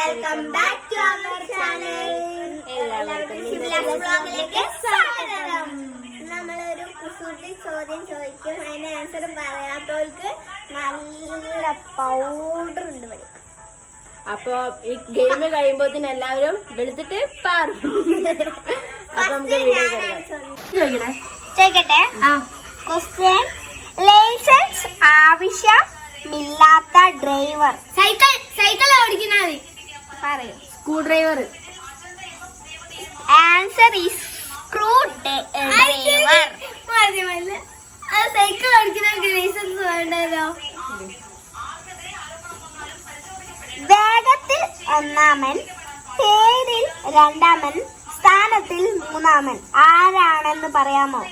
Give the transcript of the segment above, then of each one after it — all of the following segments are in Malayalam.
Welcome back to our channel. എല്ലാവർക്കും വ്ലോഗിലേക്ക് സ്വാഗതം. നമ്മളൊരു കുസൃതി ചോദ്യം ചോദിക്കും, അതിന്റെ ആൻസർ പറയാത്തവർക്ക് നല്ല പൗഡർ ഉണ്ട് വഴി. അപ്പൊ ഈ ഗെയിം കഴിയുമ്പോത്തിന് എല്ലാവരും വെളുത്തിട്ട് പാറും. ചോദിക്കട്ടെ. ക്വസ്റ്റ്യൻ: ലൈസൻസ് ആവശ്യമില്ലാത്ത ഡ്രൈവർ. സൈക്കിൾ ഓടിക്കുന്നത് പറയൂ. Screw driver. Answer is screw driver. Cycle ഓടിക്കുന്നവർക്ക് ലൈസൻസ് വേണ്ടല്ലോ. വേഗത്തിൽ ഒന്നാമൻ, പേരിൽ രണ്ടാമൻ, സ്ഥാനത്തിൽ മൂന്നാമൻ ആരാണെന്ന് പറയാമോ?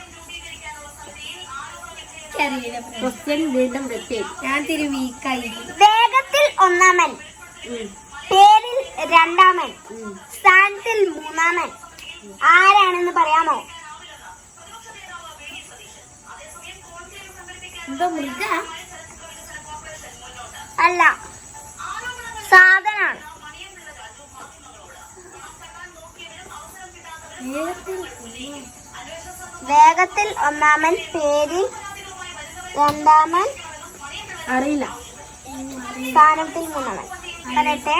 ക്വസ്റ്റ്യൻ വീണ്ടും റിപ്പീറ്റ്. ഞാൻ തിരി വീക്കായി. വേഗത്തിൽ ഒന്നാമൻ, പേരിൽ രണ്ടാമൻ, സ്ഥാനത്തിൽ മൂന്നാമൻ ആരാണെന്ന് പറയാമോ? എന്തോ മൃഗ അല്ല, സാധനാണ്. വേഗത്തിൽ ഒന്നാമൻ, പേരിൽ രണ്ടാമൻ, അറിയില്ല, സ്ഥാനത്തിൽ മൂന്നാമൻ. പറയട്ടെ,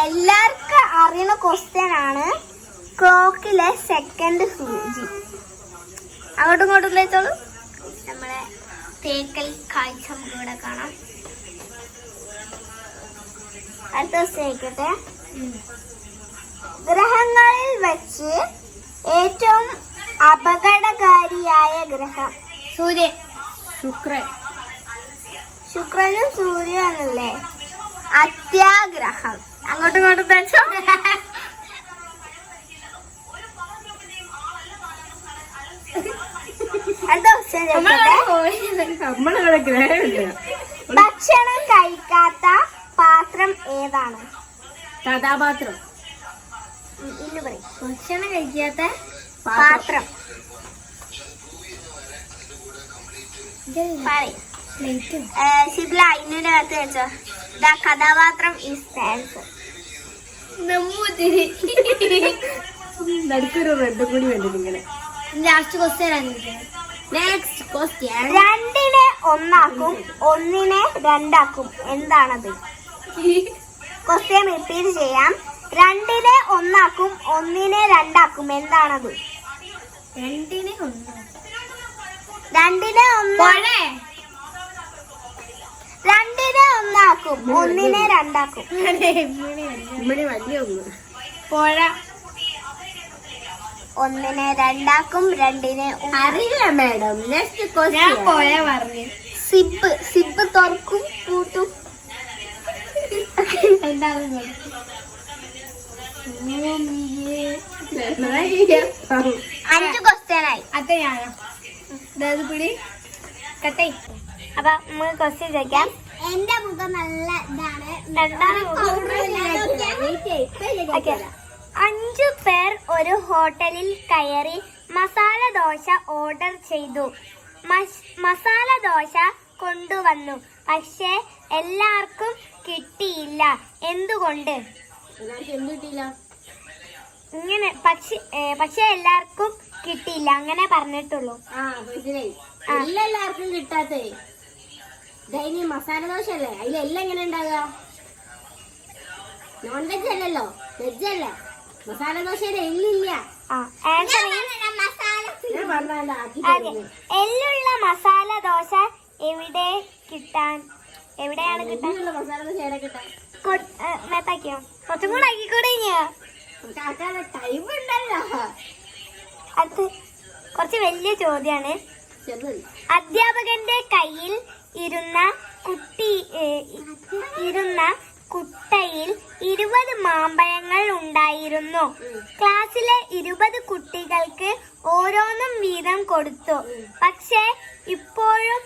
എല്ലാവർക്കും അറിയുന്ന ക്വസ്റ്റ്യൻ ആണ്. ക്ലോക്കിലെ സെക്കൻഡ് സൂചി. അങ്ങോട്ടും ഇങ്ങോട്ടും വെച്ചോളൂ. നമ്മളെ തേക്കൽ കാഴ്ച ഇവിടെ കാണാം. അടുത്ത ചോദിക്കട്ടെ. ഗ്രഹങ്ങളിൽ വെച്ച് ഏറ്റവും അപകടകാരിയായ ഗ്രഹം? സൂര്യൻ. ശുക്രനും സൂര്യനല്ലേ അത്യാഗ്രഹം. അങ്ങോട്ടും ഇങ്ങോട്ടും വെച്ചോ. അടുത്ത ക്വസ്റ്റ്യൻ ചോദിക്കട്ടെ. ഭക്ഷണം കഴിക്കാത്ത പാത്രം ഏതാണ്? കഥാപാത്രം. ഇല്ല പറയും. ഭക്ഷണം കഴിക്കാത്ത പാത്രം ശിബ്ല ഇന്നൊരു അകത്ത് വെച്ചോ. ദ കഥാപാത്രം ഈസ് ആൻസർ. നടുക്കൊരു റെഡ് കൂടി വേണ്ടത് ഇങ്ങനെ. Last question. നെക്സ്റ്റ് ക്വസ്റ്റ്യൻ: രണ്ടിനെ ഒന്നാക്കും, ഒന്നിനെ രണ്ടാക്കും എന്താണത്? ക്വസ്റ്റ്യൻ റിപ്പീറ്റ് ചെയ്യാം. രണ്ടിനെ ഒന്നാക്കും, ഒന്നിനെ രണ്ടാക്കും എന്താണത്? രണ്ടിനെ ഒന്നാക്കും, ഒന്നിനെ രണ്ടാക്കും. പുഴ. ഒന്നിനെ രണ്ടാക്കും, രണ്ടിനെ അറിയില്ല മാഡം. Next question. പുഴ പറഞ്ഞു. സിബ് തുറക്കും പൂട്ടും എന്താണ്? 5 ക്വസ്റ്റ്യനായി. അത് ഞാനോ പിടി കട്ടെ. അപ്പൊ നമുക്ക് ക്വസ്റ്റ്യൻ ചോദിക്കാം. എന്റെ മുഖം നല്ല ഇതാണ്. 5 പേർ ഒരു ഹോട്ടലിൽ കയറി മസാല ദോശ ഓർഡർ ചെയ്തു. മസാല ദോശ കൊണ്ടുവന്നു, പക്ഷെ എല്ലാവർക്കും കിട്ടിയില്ല. എന്തുകൊണ്ട്? ഇങ്ങനെ പക്ഷെ എല്ലാവർക്കും കിട്ടിയില്ല, അങ്ങനെ പറഞ്ഞിട്ടുള്ളൂ. എല്ലാവർക്കും കിട്ടാത്തേ ഇനി മസാല ദോശ അല്ലേ? അതിലെല്ലാം എങ്ങനെ ഉണ്ടാകുക? നോൺ വെജ് അല്ലല്ലോ, വെജ് അല്ലേ? മസാല ദോശയുടെ എല്ലില്ല. എല്ലുള്ള മസാല ദോശ എവിടെയാണ് കിട്ടാൻ? മസാല ദോശ എവിടെ കിട്ടാൻ? മെത്താക്കിയോ? കുറച്ചും കൂടെ ആക്കിക്കൂടെ? ടൈം ഉണ്ടല്ലോ. അത് കുറച്ച് വലിയ ചോദ്യാണ്. അധ്യാപകന്റെ കയ്യിൽ ഇരുന്ന കുട്ടയിൽ 20 മാമ്പഴങ്ങൾ ഉണ്ടായിരുന്നു. ക്ലാസ്സിലെ 20 കുട്ടികൾക്ക് ഓരോന്നും വീതം കൊടുത്തു. പക്ഷെ ഇപ്പോഴും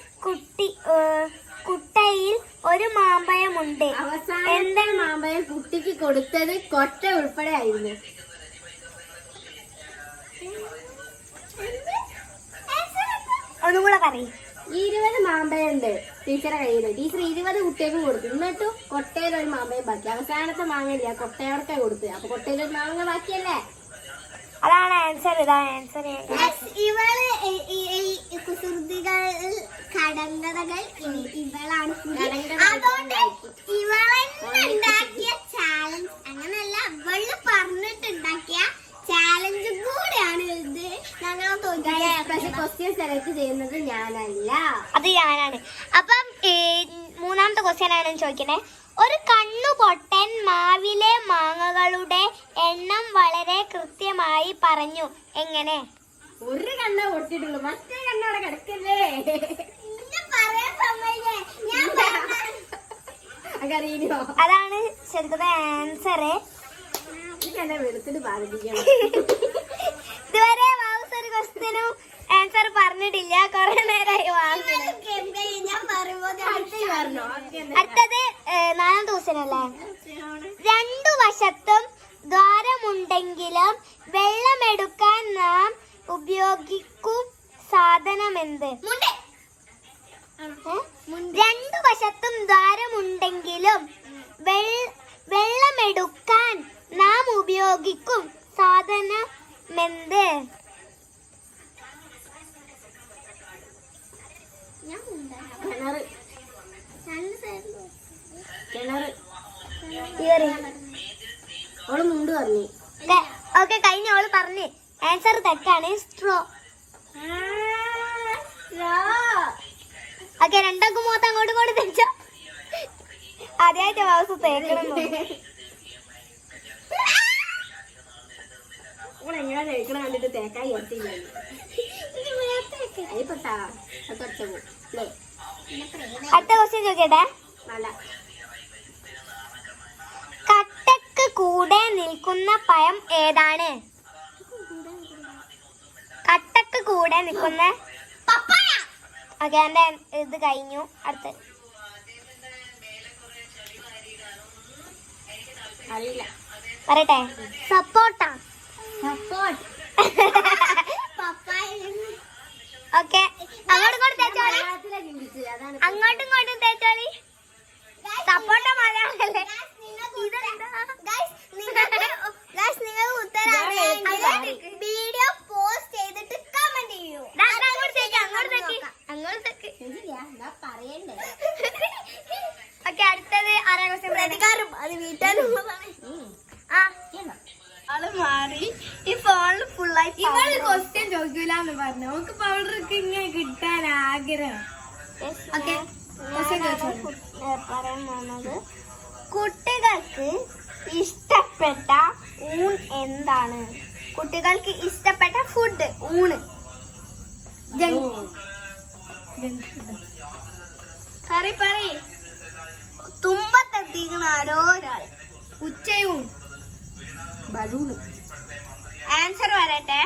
കുട്ടയിൽ ഒരു മാമ്പഴമുണ്ട്. എന്താ മാമ്പഴം കുട്ടിക്ക് കൊടുത്തത്? കൊറ്റ ഉൾപ്പെടെ ആയിരുന്നു. ഒന്നും കൂടെ പറയും. 20 മാമ്പഴുണ്ട് ടീച്ചറെ കയ്യില്. ടീച്ചർ 20 കുട്ടികൾക്ക് കൊടുത്തു. എന്നിട്ട് കൊട്ടയിൽ ഒരു മാമ്പഴം ബാക്കി. അവസാനത്തെ മാങ്ങയില്ല, കൊട്ടയോടൊക്കെ കൊടുത്ത്. അപ്പൊ കൊട്ടയിൽ ഒരു മാങ്ങ ബാക്കിയല്ലേ? അതാണ് ആൻസർ. ഇതാണ് ആൻസർ. ഇവള് കുസൃതികൾ കടങ്കഥകൾ ഇവളാണ്. അതുകൊണ്ട് ഇവളുണ്ടാക്കിയ ചാലഞ്ച് അങ്ങനല്ല, ഇവള് പറഞ്ഞിട്ടുണ്ടാക്കിയ ചാലഞ്ച് കൂടെയാണ് ഇത്. ഞങ്ങൾ പക്ഷെ ക്വസ്റ്റ്യൻ സെലക്ട് ചെയ്യുന്നത് ഞാനല്ല, അത് ഞാനാണ്. അപ്പം മൂന്നാമത്തെ ക്വസ്റ്റ്യൻ ആണ് ചോദിക്കണേ. ഒരു കണ്ണുപൊട്ടൻ മാവിലെ മാങ്ങകളുടെ എണ്ണം വളരെ കൃത്യമായി പറഞ്ഞു. എങ്ങനെ? ഒരു കണ്ണ പൊട്ടിട്ടുള്ളൂ, മറ്റേ കണ്ണവിടെ കിടക്കല്ലേ. അതാണ് ശരിക്കും ആൻസർ. എന്നെ വെളുത്തിട്ട് ബാധിക്കണം. ഇതുവരെ മാവൂസ് ഒരു ക്വസ്റ്റ്യനും ആൻസർ പറഞ്ഞിട്ടില്ല. കുറെ നേരമായി വാങ്ങുന്നു. അടുത്തത് 4ാമത്തെ ക്വസ്റ്റ്യൻ അല്ലേ? 2 വശത്തും ദ്വാരമുണ്ടെങ്കിലും വെള്ളമെടുക്കാൻ നാം ഉപയോഗിക്കും സാധനമെന്ത്? 2 വശത്തും ദ്വാരമുണ്ടെങ്കിലും വെള്ളമെടുക്കാൻ നാം ഉപയോഗിക്കും സാധനമെന്ത്? അവള് മുണ്ട് പറഞ്ഞു. ഓക്കെ, കഴിഞ്ഞ അവള് പറഞ്ഞ്. ആൻസർ തെറ്റാണ്. സ്ട്രോ. ഓക്കെ, രണ്ടാക്കും മൊത്തം അങ്ങോട്ടും ഇങ്ങോട്ടും തെച്ചോ. ആദ്യമായിട്ട് വാസു തേക്കണം. എങ്ങനെ തേക്കണ കണ്ടിട്ട് തേക്കാൻ എത്തില്ല. അടുത്ത ക്വസ്റ്റ്യൻ ചോദിക്കട്ടെ. കട്ടക്ക് കൂടെ നിൽക്കുന്ന പഴം ഏതാണ്? കട്ടക്ക് കൂടെ നിൽക്കുന്ന. ഓക്കെ, എന്റെ ഇത് കഴിഞ്ഞു. അടുത്ത അറിയില്ല, പറയട്ടെ. സപ്പോട്ട. ഓക്കെ, അങ്ങോട്ടും ഇങ്ങോട്ടും തേച്ചോളി. അങ്ങോട്ടും ഇങ്ങോട്ടും തേച്ചോളി. സപ്പോട്ട മലയാളല്ലേ? നിങ്ങൾ ഉത്തരം വീഡിയോ പോസ്റ്റ് ചെയ്തിട്ട് കമന്റ് ചെയ്യൂ. പറയണ്ടേ? ഓക്കെ, അടുത്തത് 6ാം ക്വസ്റ്റ്യൻ. പ്രതികാരം. അത് വീട്ടാനുള്ളതാണ്. ആള് മാറി. ഈ ഫോണിൽ ഫുള്ളായി ഇവള് ക്വസ്റ്റ്യൻ ചോദിക്കൂലെന്ന് പറഞ്ഞു. നമുക്ക് പൗഡർക്ക് ഇങ്ങനെ കിട്ടാൻ ആഗ്രഹം. ഓക്കെ, പറയാൻ പോകുന്നത് കുട്ടികൾക്ക് ഇഷ്ടപ്പെട്ട ഊൺ എന്താണ്? കുട്ടികൾക്ക് ഇഷ്ടപ്പെട്ട ഫുഡ് ഊണ്. പറ. തുമ്പത്തെത്തിക്കുന്ന ആരോ ഒരാൾ. ഉച്ചയൂൺ. ബലൂണ്. ആൻസർ വരട്ടെ.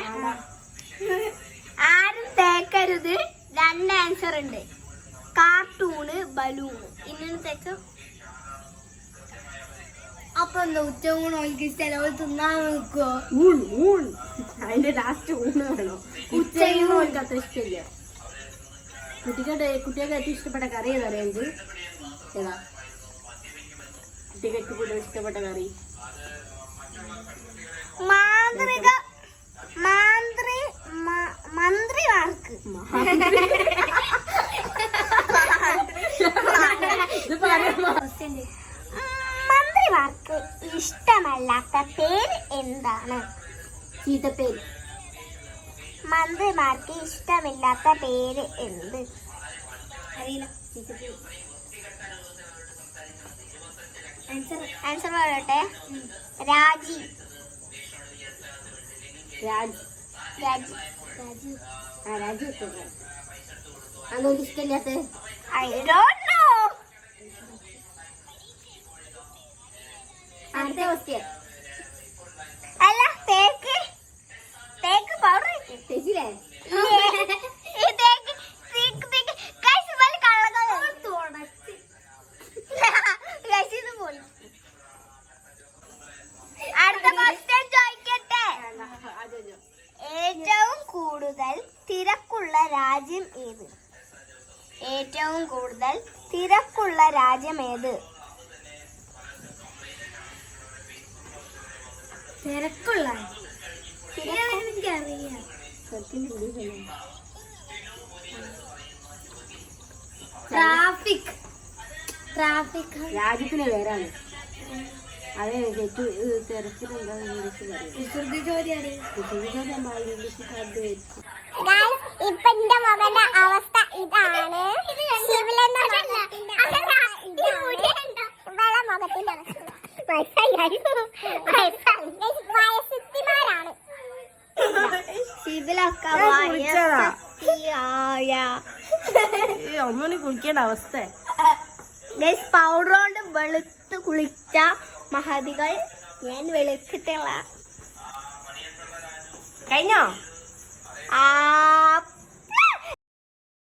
ആരും തേക്കരുത്. 2 ആൻസർ ഉണ്ട്. Cartoon, balloon. ഇന്നു തേക്കോ. അപ്പൊ എന്താ ഉച്ചയൂണ് ഓൾക്ക് ഇഷ്ടമല്ല, തിന്നാൻ നോക്കുവോ? ഊൺ അതിന്റെ ലാസ്റ്റ് ഊണ് വേണോ? ഉച്ചയൂണ് ഓൾക്ക് അത്ര ഇഷ്ടമില്ല. കുട്ടികൾക്ക് ഏറ്റവും ഇഷ്ടപ്പെട്ട കറി ഏതാ അറിയാമെങ്കിൽ? ഏതാ കുട്ടികൾക്ക് കൂടുതൽ ഇഷ്ടപ്പെട്ട കറി? മന്ത്രിമാർക്ക് മന്ത്രിമാർക്ക് ഇഷ്ടമല്ലാത്ത പേര് എന്താണ്? ചീത്തപ്പേര്. മന്ത്രിമാർക്ക് ഇഷ്ടമില്ലാത്ത പേര് എന്ത്? അറിയില്ല. ആൻസർ പറയട്ടെ. രാജി. അതൊന്നും ഇഷ്ടമില്ലാത്ത? I don't know. അടുത്ത ക്വസ്റ്റ്യൻ. അല്ല, തേക്ക് പൗഡർ ചേച്ചില്ലേ? അടുത്ത ക്വസ്റ്റ്യൻ ചോദിക്കട്ടെ. ഏറ്റവും കൂടുതൽ തിരക്കുള്ള രാജ്യം ഏത്? ഏറ്റവും കൂടുതൽ തിരക്കുള്ള രാജ്യമേത്? തിരക്കുള്ള എനിക്കറിയാം. ട്രാഫിക്. രാജ്യത്തിന് പേരാണ്. അതെ തിരക്കിലുണ്ടാവും ഇംഗ്ലീഷ് പറയും. കുസൃതി ചോദ്യാണ്. ഇപ്പൊ എന്റെ മകന്റെ അവസ്ഥ ഇതാണ്. ശിവലെന്ന മുഖത്തിന്റെ വയസ്സത്തിമാരാണ്. ഇതിലൊക്കെ ഒന്നുകൂടി കുളിക്കേണ്ട അവസ്ഥ. പൗഡർ കൊണ്ട് വെളുത്ത് കുളിച്ച മഹതികൾ. ഞാൻ വെളുത്തിട്ടുള്ള കഴിഞ്ഞോ? ആ